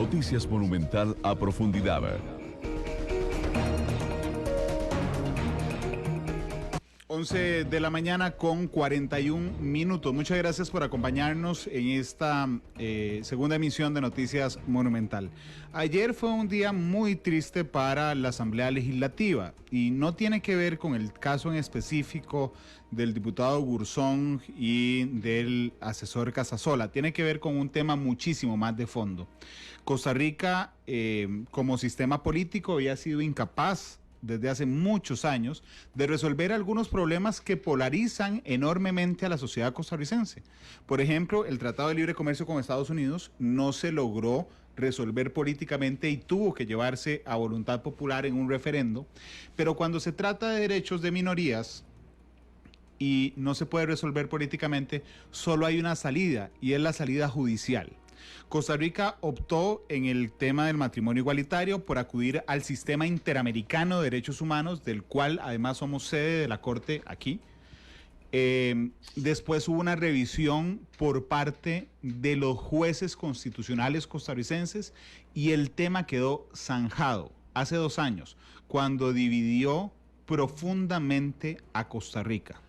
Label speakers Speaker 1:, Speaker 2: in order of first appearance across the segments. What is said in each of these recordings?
Speaker 1: Noticias Monumental a profundidad.
Speaker 2: 11 de la mañana con 41 minutos. Muchas gracias por acompañarnos en esta segunda emisión de Noticias Monumental. Ayer fue un día muy triste para la Asamblea Legislativa y no tiene que ver con el caso en específico del diputado Gurzón y del asesor Casasola. Tiene que ver con un tema muchísimo más de fondo. Costa Rica, como sistema político, había sido incapaz desde hace muchos años de resolver algunos problemas que polarizan enormemente a la sociedad costarricense. Por ejemplo, el Tratado de Libre Comercio con Estados Unidos no se logró resolver políticamente y tuvo que llevarse a voluntad popular en un referendo, pero cuando se trata de derechos de minorías y no se puede resolver políticamente, solo hay una salida y es la salida judicial. Costa Rica optó en el tema del matrimonio igualitario por acudir al Sistema Interamericano de Derechos Humanos, del cual además somos sede de la Corte aquí. Después hubo una revisión por parte de los jueces constitucionales costarricenses y el tema quedó zanjado hace 2 años, cuando dividió profundamente a Costa Rica.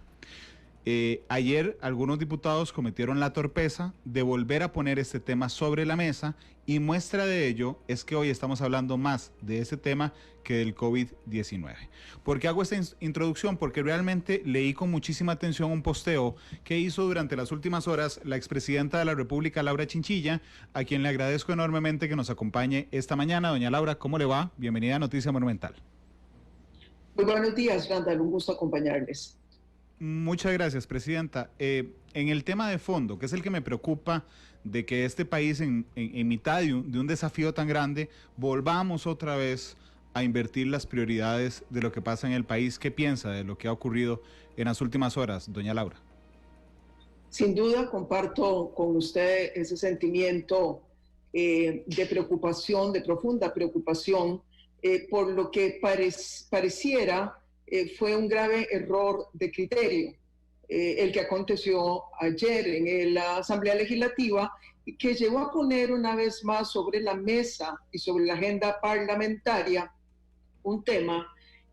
Speaker 2: Ayer algunos diputados cometieron la torpeza de volver a poner este tema sobre la mesa y muestra de ello es que hoy estamos hablando más de ese tema que del COVID-19. ¿Por qué hago esta introducción? Porque realmente leí con muchísima atención un posteo que hizo durante las últimas horas la expresidenta de la República, Laura Chinchilla, a quien le agradezco enormemente que nos acompañe esta mañana. Doña Laura, ¿cómo le va? Bienvenida a Noticia Monumental.
Speaker 3: Muy buenos días, Randall, un gusto acompañarles.
Speaker 2: Muchas gracias, presidenta. En el tema de fondo, que es el que me preocupa de que este país en mitad de un desafío tan grande, volvamos otra vez a invertir las prioridades de lo que pasa en el país. ¿Qué piensa de lo que ha ocurrido en las últimas horas, doña Laura?
Speaker 3: Sin duda comparto con usted ese sentimiento de preocupación, de profunda preocupación, por lo que pareciera fue un grave error de criterio, el que aconteció ayer en la Asamblea Legislativa, que llegó a poner una vez más sobre la mesa y sobre la agenda parlamentaria un tema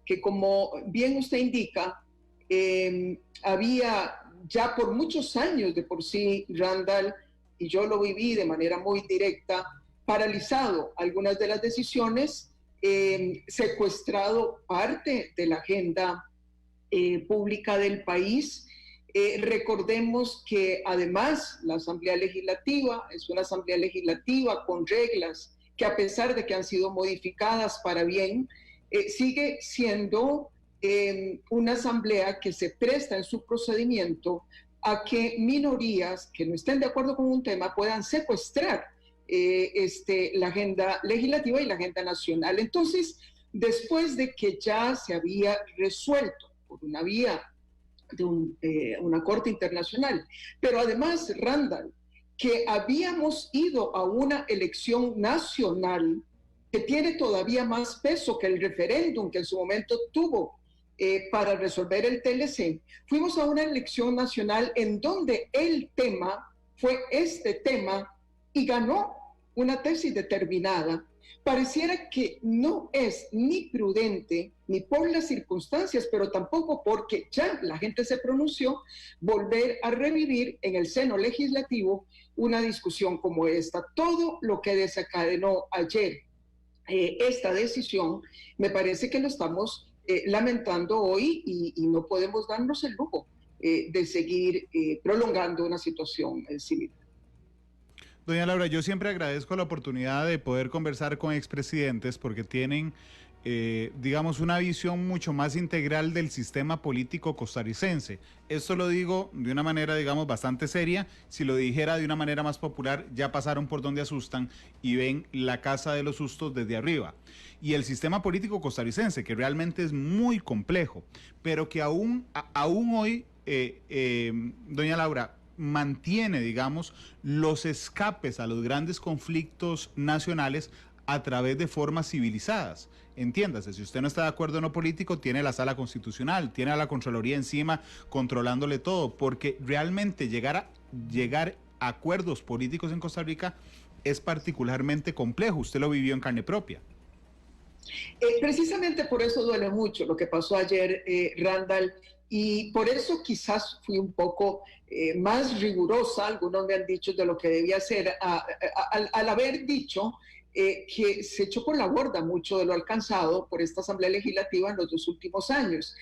Speaker 3: que, como bien usted indica, había ya por muchos años de por sí, Randall, y yo lo viví de manera muy directa, paralizado algunas de las decisiones, secuestrado parte de la agenda pública del país. Recordemos que además la Asamblea Legislativa es una Asamblea Legislativa con reglas que, a pesar de que han sido modificadas para bien, sigue siendo una asamblea que se presta en su procedimiento a que minorías que no estén de acuerdo con un tema puedan secuestrar la agenda legislativa y la agenda nacional. Entonces, después de que ya se había resuelto por una vía de una corte internacional, pero además, Randall, que habíamos ido a una elección nacional que tiene todavía más peso que el referéndum que en su momento tuvo para resolver el TLC, fuimos a una elección nacional en donde el tema fue este tema y ganó una tesis determinada. Pareciera que no es ni prudente, ni por las circunstancias, pero tampoco porque ya la gente se pronunció, volver a revivir en el seno legislativo una discusión como esta. Todo lo que desencadenó ayer esta decisión, me parece que lo estamos lamentando hoy y no podemos darnos el lujo de seguir prolongando una situación similar.
Speaker 2: Doña Laura, yo siempre agradezco la oportunidad de poder conversar con expresidentes porque tienen, digamos, una visión mucho más integral del sistema político costarricense. Esto lo digo de una manera, digamos, bastante seria. Si lo dijera de una manera más popular, ya pasaron por donde asustan y ven la casa de los sustos desde arriba. Y el sistema político costarricense, que realmente es muy complejo, pero que aún hoy, doña Laura, mantiene, digamos, los escapes a los grandes conflictos nacionales a través de formas civilizadas. Entiéndase, si usted no está de acuerdo en lo político, tiene la sala constitucional, tiene a la Contraloría encima controlándole todo, porque realmente llegar a acuerdos políticos en Costa Rica es particularmente complejo. Usted lo vivió en carne propia.
Speaker 3: Precisamente por eso duele mucho lo que pasó ayer, Randall, y por eso quizás fui un poco más rigurosa, algunos me han dicho, de lo que debía ser, al haber dicho que se echó por la borda mucho de lo alcanzado por esta Asamblea Legislativa en los 2 últimos años.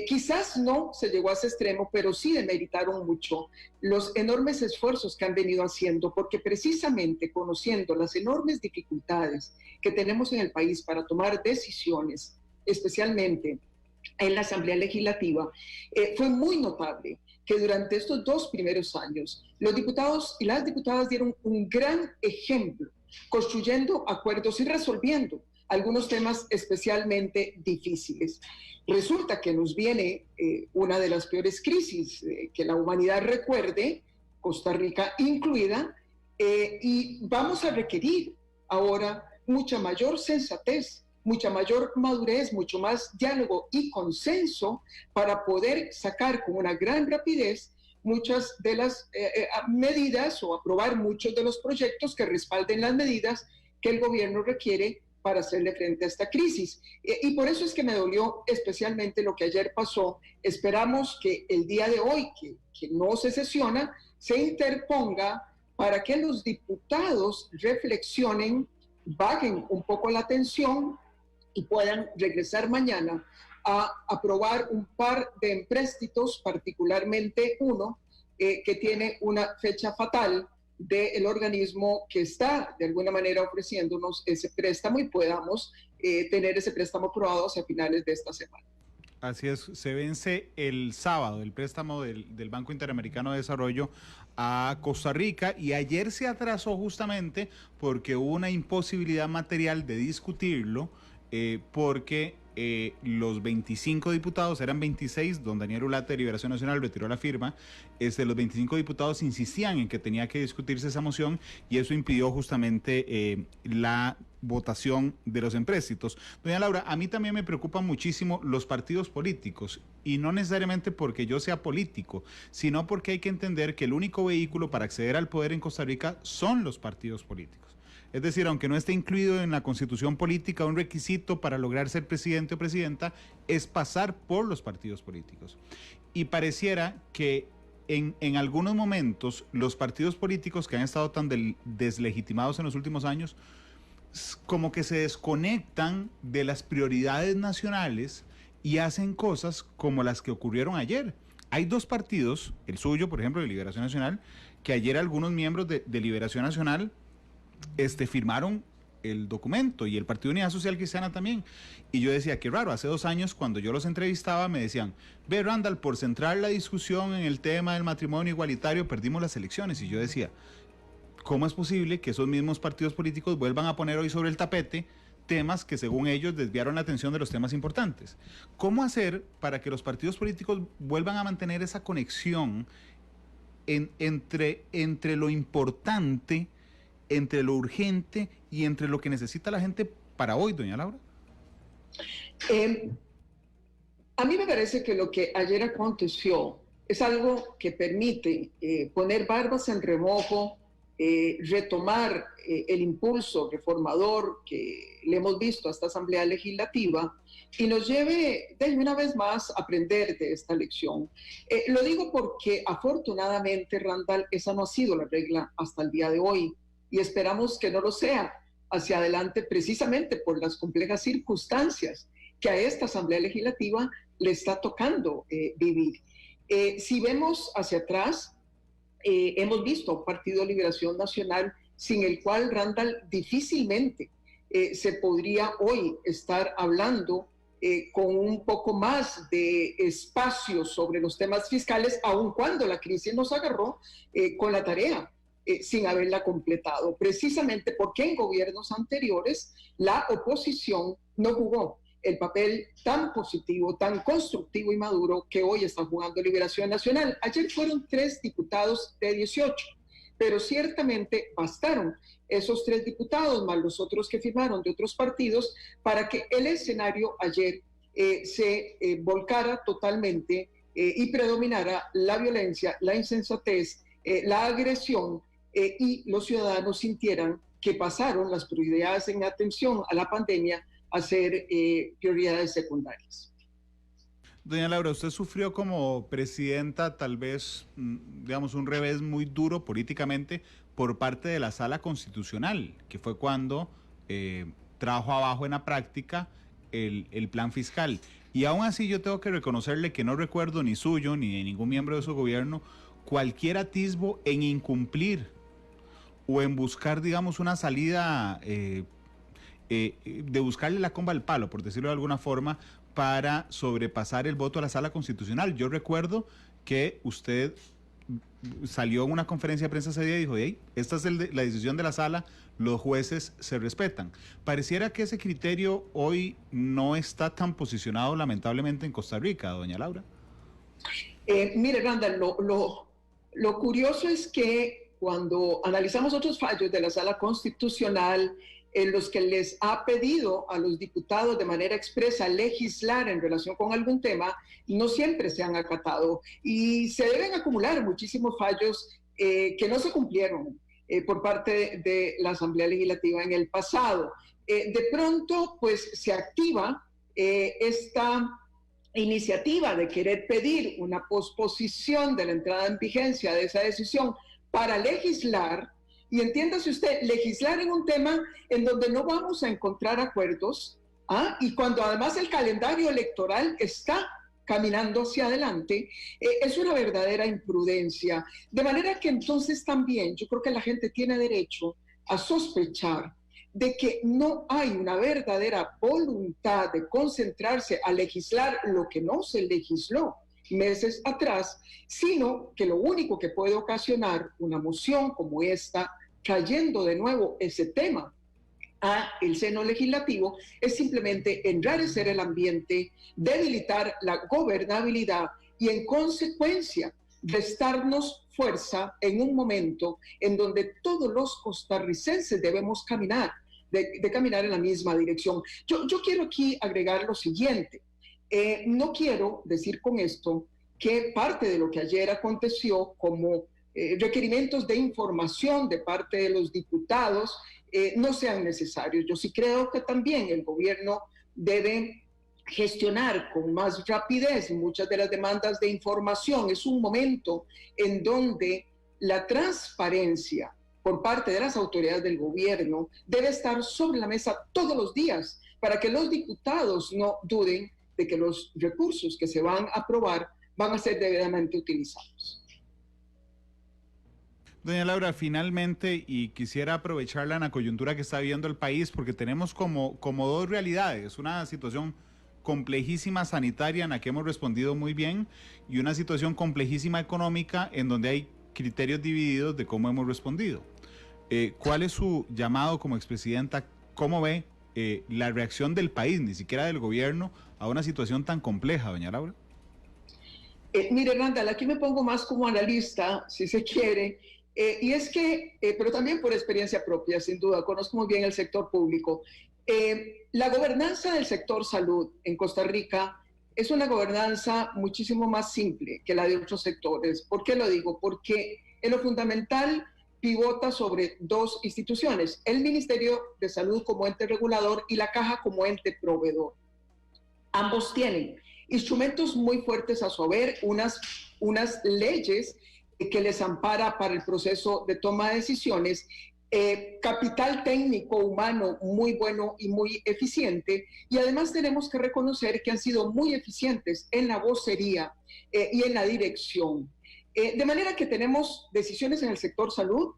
Speaker 3: Quizás no se llegó a ese extremo, pero sí demeritaron mucho los enormes esfuerzos que han venido haciendo, porque precisamente conociendo las enormes dificultades que tenemos en el país para tomar decisiones, especialmente en la Asamblea Legislativa, fue muy notable que durante estos 2 primeros años los diputados y las diputadas dieron un gran ejemplo, construyendo acuerdos y resolviendo algunos temas especialmente difíciles. Resulta que nos viene una de las peores crisis que la humanidad recuerde, Costa Rica incluida, y vamos a requerir ahora mucha mayor sensatez, mucha mayor madurez, mucho más diálogo y consenso para poder sacar con una gran rapidez muchas de las medidas o aprobar muchos de los proyectos que respalden las medidas que el gobierno requiere para hacerle frente a esta crisis. Y por eso es que me dolió especialmente lo que ayer pasó. Esperamos que el día de hoy, que no se sesiona, se interponga para que los diputados reflexionen, bajen un poco la tensión y puedan regresar mañana a aprobar un par de empréstitos, particularmente uno que tiene una fecha fatal del organismo que está de alguna manera ofreciéndonos ese préstamo y podamos tener ese préstamo aprobado hacia finales de esta semana.
Speaker 2: Así es, se vence el sábado el préstamo del Banco Interamericano de Desarrollo a Costa Rica y ayer se atrasó justamente porque hubo una imposibilidad material de discutirlo porque los 25 diputados, eran 26, don Daniel Ulate de Liberación Nacional retiró la firma, los 25 diputados insistían en que tenía que discutirse esa moción y eso impidió justamente la votación de los empréstitos. Doña Laura, a mí también me preocupan muchísimo los partidos políticos y no necesariamente porque yo sea político, sino porque hay que entender que el único vehículo para acceder al poder en Costa Rica son los partidos políticos. Es decir, aunque no esté incluido en la constitución política, un requisito para lograr ser presidente o presidenta es pasar por los partidos políticos. Y pareciera que en algunos momentos los partidos políticos que han estado tan deslegitimados en los últimos años, como que se desconectan de las prioridades nacionales y hacen cosas como las que ocurrieron ayer. Hay dos partidos, el suyo, por ejemplo, de Liberación Nacional, que ayer algunos miembros de Liberación Nacional firmaron el documento y el Partido Unidad Social Cristiana también. Y yo decía, qué raro, hace 2 años cuando yo los entrevistaba me decían, ve Randall, por centrar la discusión en el tema del matrimonio igualitario perdimos las elecciones. Y yo decía, ¿cómo es posible que esos mismos partidos políticos vuelvan a poner hoy sobre el tapete temas que según ellos desviaron la atención de los temas importantes? ¿Cómo hacer para que los partidos políticos vuelvan a mantener esa conexión entre lo importante, entre lo urgente y entre lo que necesita la gente para hoy, doña Laura?
Speaker 3: A mí me parece que lo que ayer aconteció es algo que permite poner barbas en remojo, retomar el impulso reformador que le hemos visto a esta Asamblea Legislativa y nos lleve de una vez más a aprender de esta lección. Lo digo porque afortunadamente, Randall, esa no ha sido la regla hasta el día de hoy y esperamos que no lo sea hacia adelante precisamente por las complejas circunstancias que a esta Asamblea Legislativa le está tocando vivir. Si vemos hacia atrás, hemos visto un Partido de Liberación Nacional sin el cual, Randall, difícilmente se podría hoy estar hablando con un poco más de espacio sobre los temas fiscales, aun cuando la crisis nos agarró con la tarea sin haberla completado, precisamente porque en gobiernos anteriores la oposición no jugó el papel tan positivo, tan constructivo y maduro que hoy está jugando Liberación Nacional. Ayer fueron 3 diputados de 18, pero ciertamente bastaron esos 3 diputados, más los otros que firmaron de otros partidos, para que el escenario ayer se volcara totalmente y predominara la violencia, la insensatez, la agresión y los ciudadanos sintieran que pasaron las prioridades en atención a la pandemia a ser prioridades secundarias.
Speaker 2: Doña Laura, usted sufrió como presidenta tal vez, digamos, un revés muy duro políticamente por parte de la Sala Constitucional, que fue cuando trajo abajo en la práctica el plan fiscal. Y aún así yo tengo que reconocerle que no recuerdo ni suyo ni de ningún miembro de su gobierno cualquier atisbo en incumplir o en buscar, digamos, una salida de buscarle la comba al palo, por decirlo de alguna forma, para sobrepasar el voto a la Sala Constitucional. Yo recuerdo que usted salió en una conferencia de prensa ese día y dijo, hey, esta es la decisión de la Sala, los jueces se respetan. Pareciera que ese criterio hoy no está tan posicionado lamentablemente en Costa Rica, doña Laura.
Speaker 3: Mire, Randall, lo curioso es que cuando analizamos otros fallos de la Sala Constitucional, en los que les ha pedido a los diputados de manera expresa legislar en relación con algún tema, no siempre se han acatado y se deben acumular muchísimos fallos que no se cumplieron por parte de la Asamblea Legislativa en el pasado. De pronto, pues se activa esta iniciativa de querer pedir una posposición de la entrada en vigencia de esa decisión para legislar. Y entiéndase usted, legislar en un tema en donde no vamos a encontrar acuerdos, y cuando además el calendario electoral está caminando hacia adelante, es una verdadera imprudencia. De manera que entonces también yo creo que la gente tiene derecho a sospechar de que no hay una verdadera voluntad de concentrarse a legislar lo que no se legisló meses atrás, sino que lo único que puede ocasionar una moción como esta, trayendo de nuevo ese tema a el seno legislativo, es simplemente enrarecer el ambiente, debilitar la gobernabilidad y en consecuencia restarnos fuerza en un momento en donde todos los costarricenses debemos caminar, de caminar en la misma dirección. Yo quiero aquí agregar lo siguiente. No quiero decir con esto que parte de lo que ayer aconteció como requerimientos de información de parte de los diputados no sean necesarios. Yo sí creo que también el gobierno debe gestionar con más rapidez muchas de las demandas de información. Es un momento en donde la transparencia por parte de las autoridades del gobierno debe estar sobre la mesa todos los días para que los diputados no duden de que los recursos que se van a aprobar van a ser debidamente utilizados.
Speaker 2: Doña Laura, finalmente, y quisiera aprovechar la coyuntura que está viviendo el país, porque tenemos como dos realidades, una situación complejísima sanitaria en la que hemos respondido muy bien y una situación complejísima económica en donde hay criterios divididos de cómo hemos respondido. ¿Cuál es su llamado como expresidenta? ¿Cómo ve la reacción del país, ni siquiera del gobierno, a una situación tan compleja, doña Laura?
Speaker 3: Mire, Randall, aquí me pongo más como analista, si se quiere, y es que, pero también por experiencia propia, sin duda, conozco muy bien el sector público. La gobernanza del sector salud en Costa Rica es una gobernanza muchísimo más simple que la de otros sectores. ¿Por qué lo digo? Porque en lo fundamental pivota sobre dos instituciones, el Ministerio de Salud como ente regulador y la Caja como ente proveedor. Ambos tienen instrumentos muy fuertes a su haber, unas leyes que les ampara para el proceso de toma de decisiones, capital técnico humano muy bueno y muy eficiente, y además tenemos que reconocer que han sido muy eficientes en la vocería y en la dirección. De manera que tenemos decisiones en el sector salud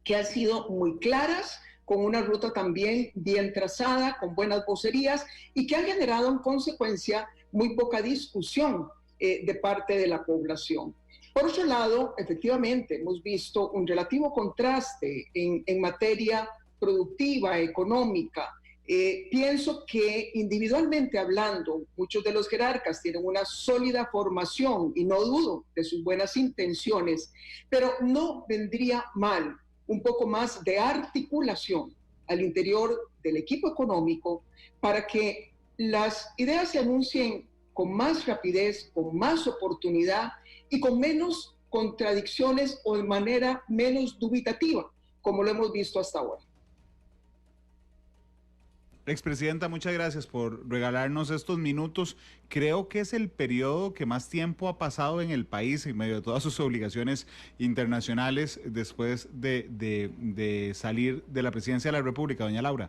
Speaker 3: que han sido muy claras, con una ruta también bien trazada, con buenas vocerías y que han generado en consecuencia muy poca discusión de parte de la población. Por otro lado, efectivamente, hemos visto un relativo contraste en materia productiva, económica. Pienso que individualmente hablando, muchos de los jerarcas tienen una sólida formación y no dudo de sus buenas intenciones, pero no vendría mal un poco más de articulación al interior del equipo económico para que las ideas se anuncien con más rapidez, con más oportunidad y con menos contradicciones o de manera menos dubitativa, como lo hemos visto hasta ahora.
Speaker 2: Expresidenta, muchas gracias por regalarnos estos minutos. Creo que es el periodo que más tiempo ha pasado en el país en medio de todas sus obligaciones internacionales después de salir de la presidencia de la República, doña Laura.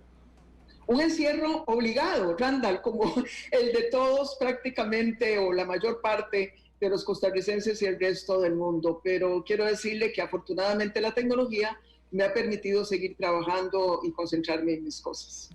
Speaker 3: Un encierro obligado, Randall, como el de todos prácticamente o la mayor parte de los costarricenses y el resto del mundo. Pero quiero decirle que afortunadamente la tecnología me ha permitido seguir trabajando y concentrarme en mis cosas.